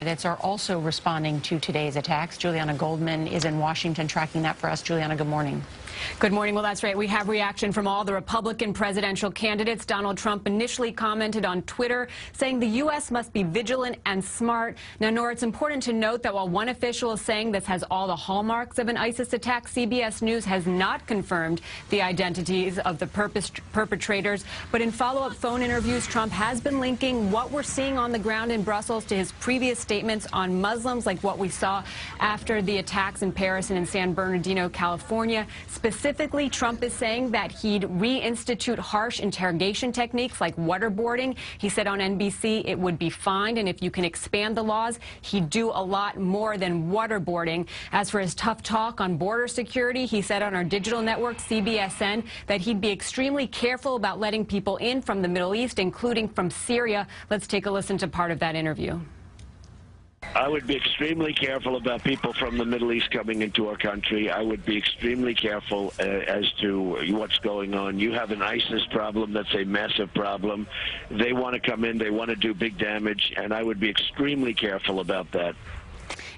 Candidates are also responding to today's attacks. Juliana Goldman is in Washington tracking that for us. Juliana, good morning. Good morning. Well, that's right. We have reaction from all the Republican presidential candidates. Donald Trump initially commented on Twitter saying the U.S. must be vigilant and smart. Now, Nora, it's important to note that while one official is saying this has all the hallmarks of an ISIS attack, CBS News has not confirmed the identities of the perpetrators. But in follow-up phone interviews, Trump has been linking what we're seeing on the ground in Brussels to his previous statements on Muslims, like what we saw after the attacks in Paris and in San Bernardino, California. Specifically, Trump is saying that he'd reinstitute harsh interrogation techniques like waterboarding. He said on NBC it would be fined, and if you can expand the laws, he'd do a lot more than waterboarding. As for his tough talk on border security, he said on our digital network, CBSN, that he'd be extremely careful about letting people in from the Middle East, including from Syria. Let's take a listen to part of that interview. I would be extremely careful about people from the Middle East coming into our country. I would be extremely careful as to what's going on. You have an ISIS problem that's a massive problem. They want to come in, they want to do big damage, and I would be extremely careful about that.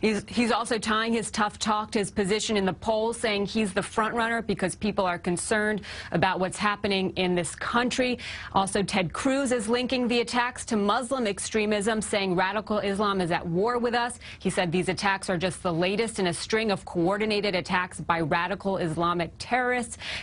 He's also tying his tough talk to his position in the polls, saying he's the front runner because people are concerned about what's happening in this country. Also, Ted Cruz is linking the attacks to Muslim extremism, saying radical Islam is at war with us. He said these attacks are just the latest in a string of coordinated attacks by radical Islamic terrorists.